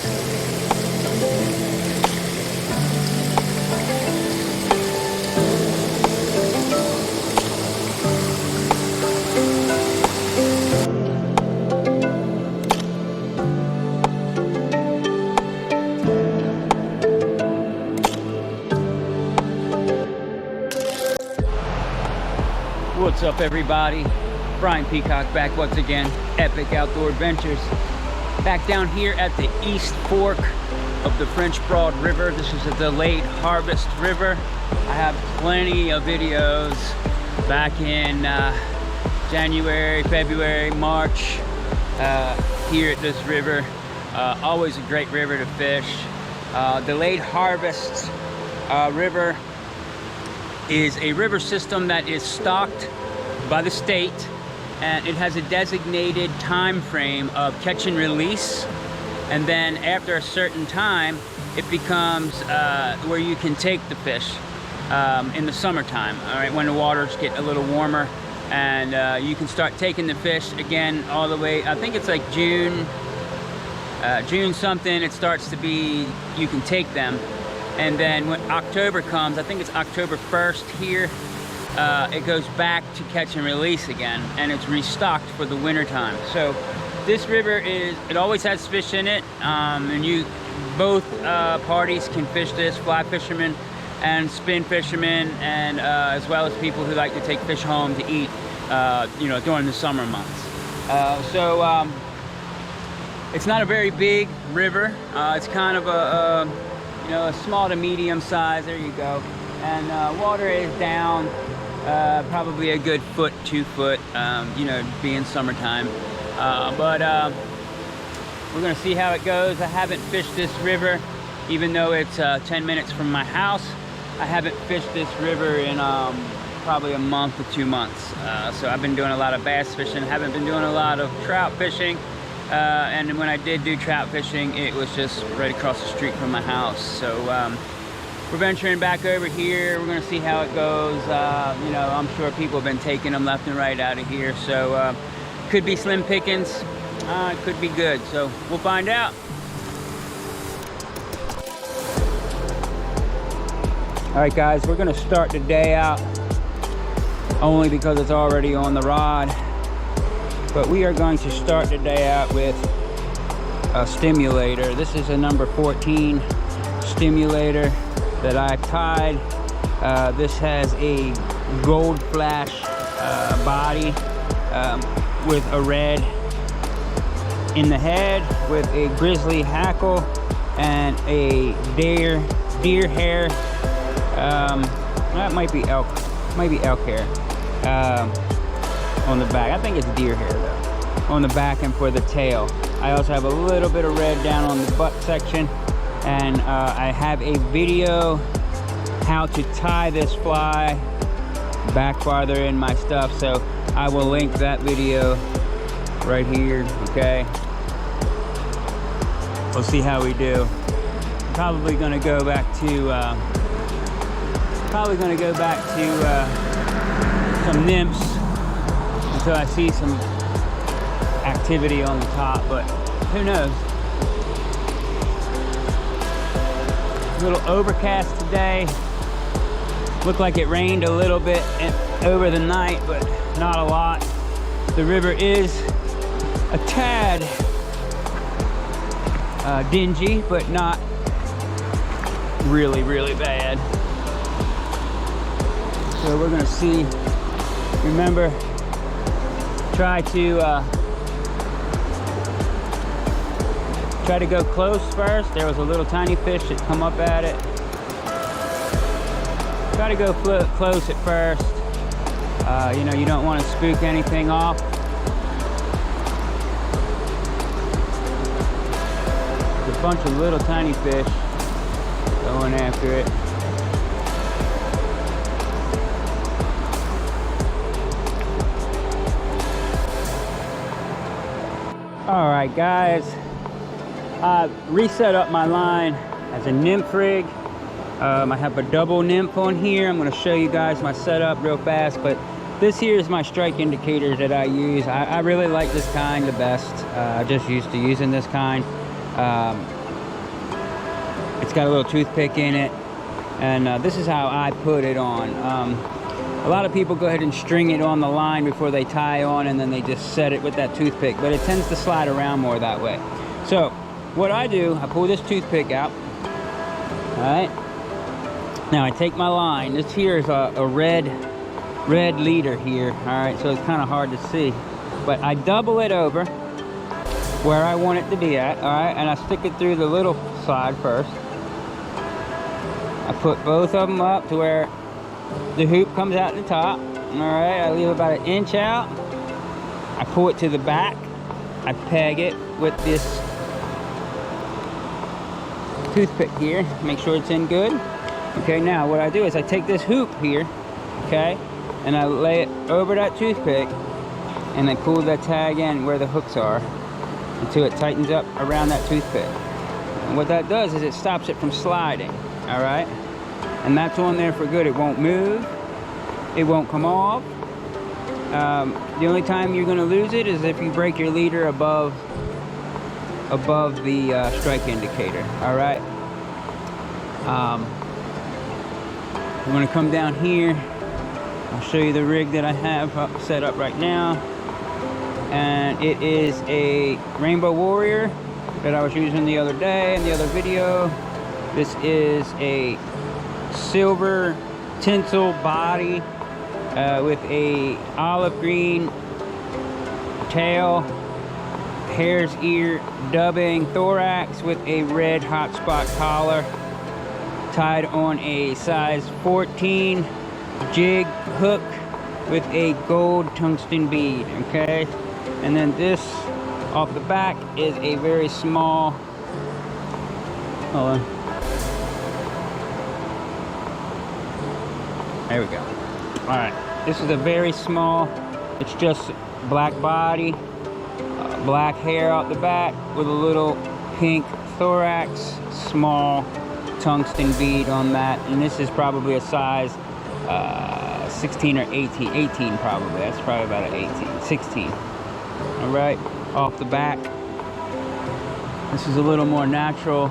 What's up, everybody? Brian Peacock back once again. Epic Outdoor Adventures. Back down here at the East Fork of the French Broad River. This is a delayed harvest river. I have plenty of videos back in January, February, March here at this river. Always a great river to fish. Delayed harvest river is a river system that is stocked by the state, and it has a designated time frame of catch and release, and then after a certain time it becomes where you can take the fish in the summertime, all right, when the waters get a little warmer, and you can start taking the fish again all the way, I think it's like June something, it starts to be, you can take them. And then when October comes, I think it's October 1st here, it goes back to catch and release again, and it's restocked for the winter time. So this river it always has fish in it, and both parties can fish this, fly fishermen and spin fishermen, and as well as people who like to take fish home to eat, during the summer months. It's not a very big river. It's kind of a small to medium size, there you go. And water is down probably a good foot, 2 foot, being summertime. But we're gonna see how it goes. I haven't fished this river, even though it's 10 minutes from my house. I haven't fished this river in probably a month or 2 months. So I've been doing a lot of bass fishing, haven't been doing a lot of trout fishing. And when I did do trout fishing, it was just right across the street from my house. So we're venturing back over here. We're gonna see how it goes. I'm sure people have been taking them left and right out of here. So could be slim pickings, it could be good. So we'll find out. All right, guys, we're gonna start the day out only because it's already on the rod. But we are going to start the day out with a stimulator. This is a number 14 stimulator that I tied. This has a gold flash body with a red in the head, with a grizzly hackle and a deer hair. That might be elk hair. On the back. I think it's deer hair though. On the back and for the tail. I also have a little bit of red down on the butt section, and I have a video how to tie this fly back farther in my stuff, so I will link that video right here. Okay, we'll see how we do. Probably gonna go back to some nymphs until I see some activity on the top, but who knows. A little overcast today. Looked like it rained a little bit over the night, but not a lot. The river is a tad dingy, but not really, really bad. So we're gonna see. Remember, try to go close first. There was a little tiny fish that come up at it. Try to go close at first. You don't want to spook anything off. There's a bunch of little tiny fish going after it. All right, guys, I reset up my line as a nymph rig. I have a double nymph on here. I'm going to show you guys my setup real fast, but this here is my strike indicator that I use. I really like this kind the best. I'm just used to using this kind. It's got a little toothpick in it, and this is how I put it on. A lot of people go ahead and string it on the line before they tie on, and then they just set it with that toothpick, but it tends to slide around more that way. So what I do, I pull this toothpick out. All right, now I take my line. This here is a red leader here. All right, so it's kind of hard to see, but I double it over where I want it to be at. All right, and I stick it through the little side first. I put both of them up to where the hoop comes out the top. All right, I leave about 1 inch out. I pull it to the back. I peg it with this toothpick here, make sure it's in good. Okay, now what I do is I take this hoop here, okay, and I lay it over that toothpick, and I pull that tag in where the hooks are until it tightens up around that toothpick. And what that does is it stops it from sliding. All right, and that's on there for good. It won't move, it won't come off. The only time you're going to lose it is if you break your leader above the strike indicator. All right, I'm going to come down here. I'll show you the rig that I have set up right now, and it is a Rainbow Warrior that I was using the other day in the other video. This is a silver tinsel body with a olive green tail, hare's ear dubbing thorax with a red hotspot collar, tied on a size 14 jig hook with a gold tungsten bead. Okay, and then this off the back is a very small, hold on, there we go. All right, this is a very small, it's just black body, black hair out the back with a little pink thorax, small tungsten bead on that, and this is probably a size 16 or 18 probably. That's probably about an 16. All right, off the back, this is a little more natural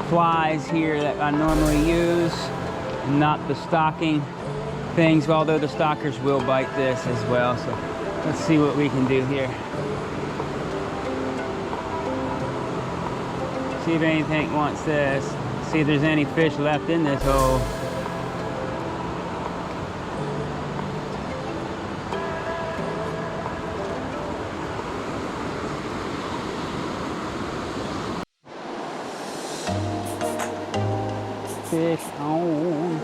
flies here that I normally use, not the stocking things, although the stockers will bite this as well. So let's see what we can do here. See if anything wants this. See if there's any fish left in this hole. Fish on.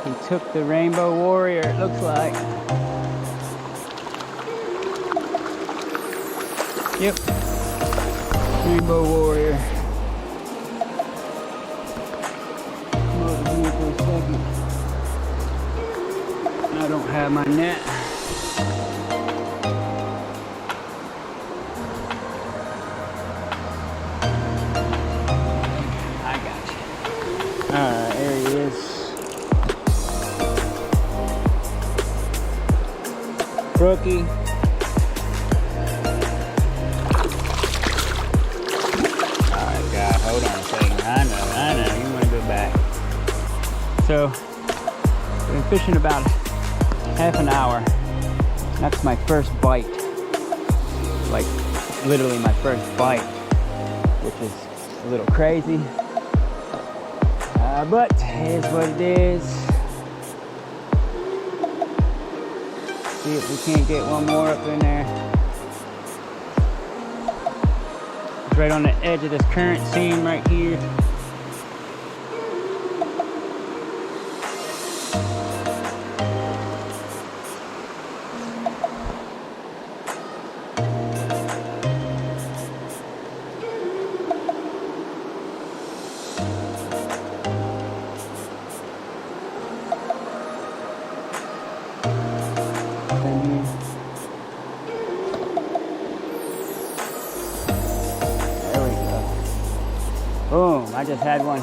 He took the Rainbow Warrior, it looks like. Yep. Rainbow Warrior. Come over here for a second. I don't have my net. I got you. Alright, there he is. Brookie. Alright, God, hold on a second. I know, you want to go back. So, I've been fishing about half an hour. That's my first bite. Like, literally my first bite, which is a little crazy. But it is what it is. See if we can't get one more up in there. It's right on the edge of this current seam right here. Boom, I just had one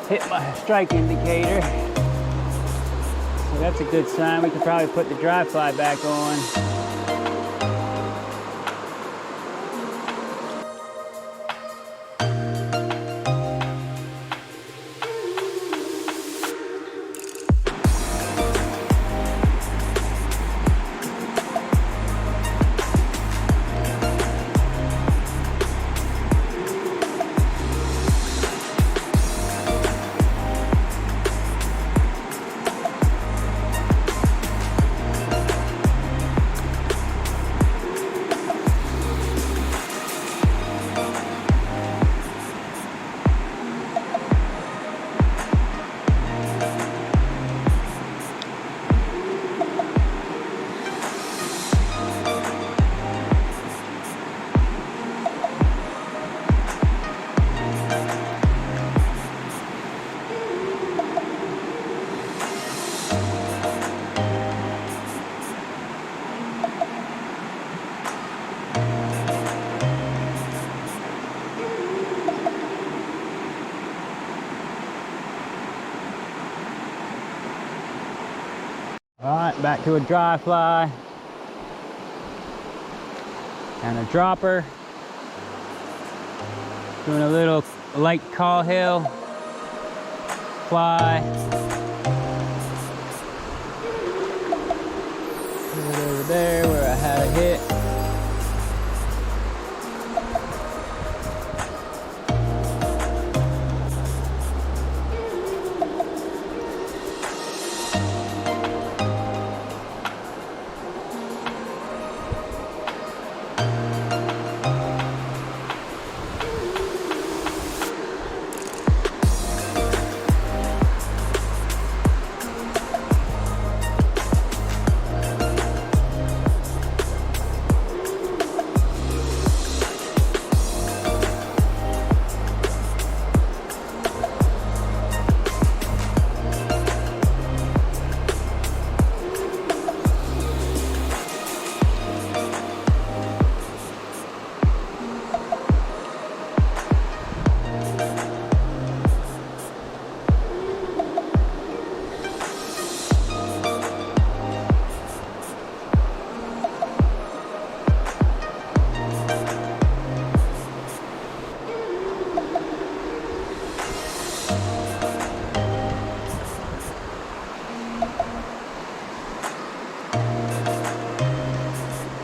hit my strike indicator. So that's a good sign. We could probably put the dry fly back on. Back to a dry fly. And a dropper. Doing a little light call hill. Fly. Over there where I had a hit.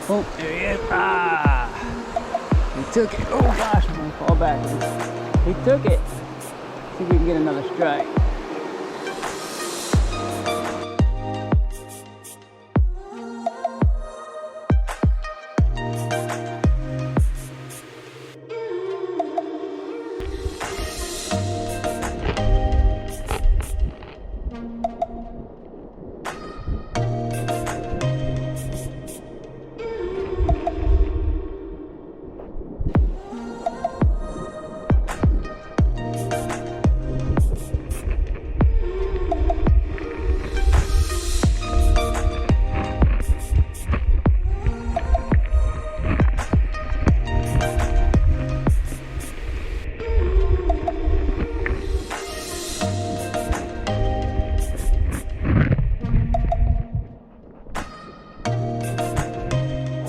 Oh, there he is. Ah! He took it. Oh gosh, I'm gonna fall backwards. He took it. See if we can get another strike.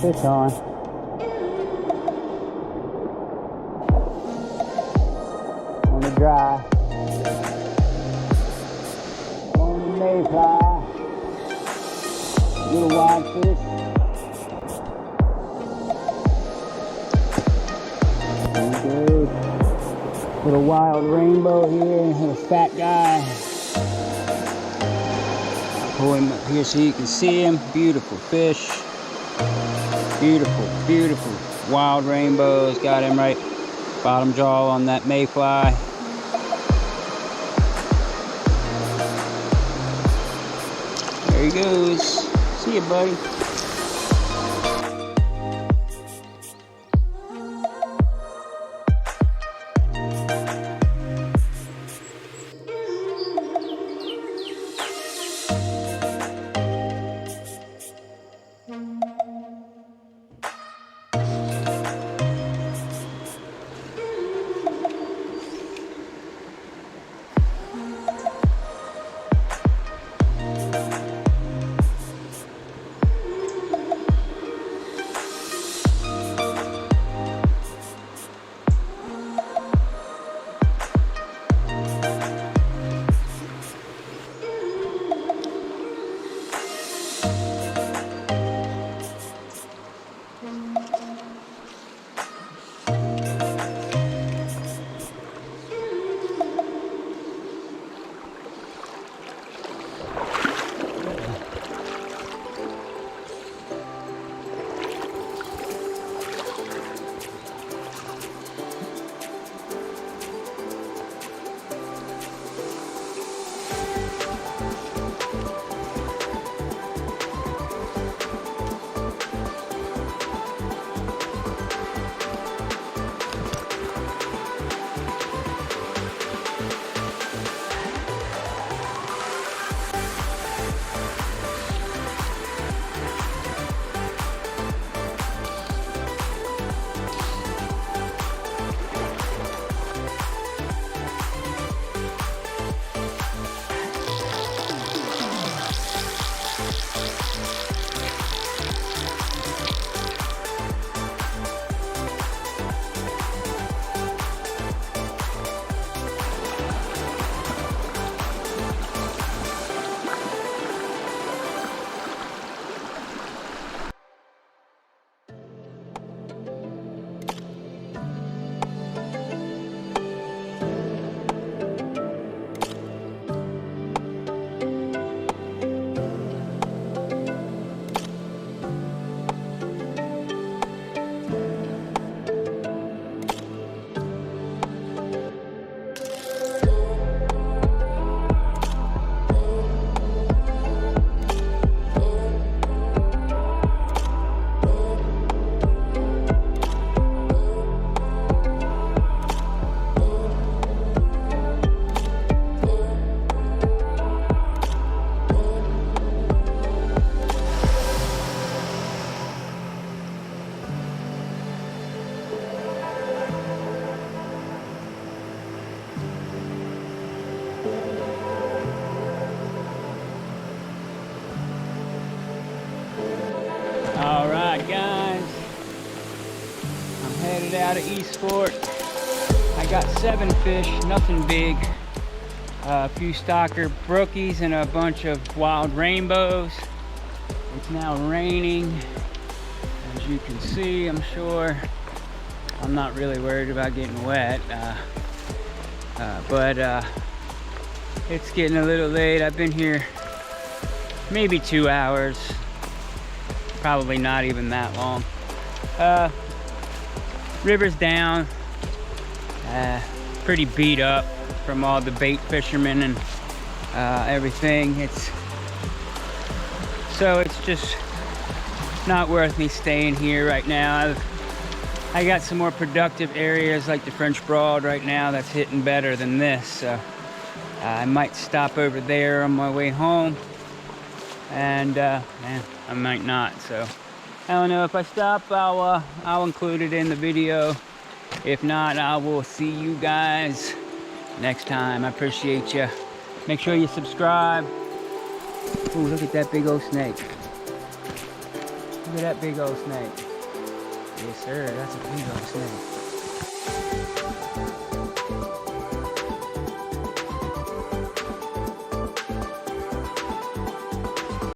Fish on. On the dry. On the mayfly. Little wide fish. Good. Little wild rainbow here. Little fat guy. Pull him up here so you can see him. Beautiful fish. Beautiful, beautiful wild rainbows. Got him right bottom jaw on that mayfly. There he goes. See ya, buddy. out of East Fork. I got 7 fish, nothing big. A few stocker brookies and a bunch of wild rainbows. It's now raining, as you can see, I'm sure. I'm not really worried about getting wet, but it's getting a little late. I've been here maybe 2 hours, probably not even that long. River's down, pretty beat up from all the bait fishermen and everything. It's just not worth me staying here right now. I got some more productive areas like the French Broad right now that's hitting better than this, so I might stop over there on my way home, and I might not. So I don't know. If I stop, I'll include it in the video. If not, I will see you guys next time. I appreciate you. Make sure you subscribe. Ooh, look at that big old snake. Look at that big old snake. Yes, sir. That's a big old snake.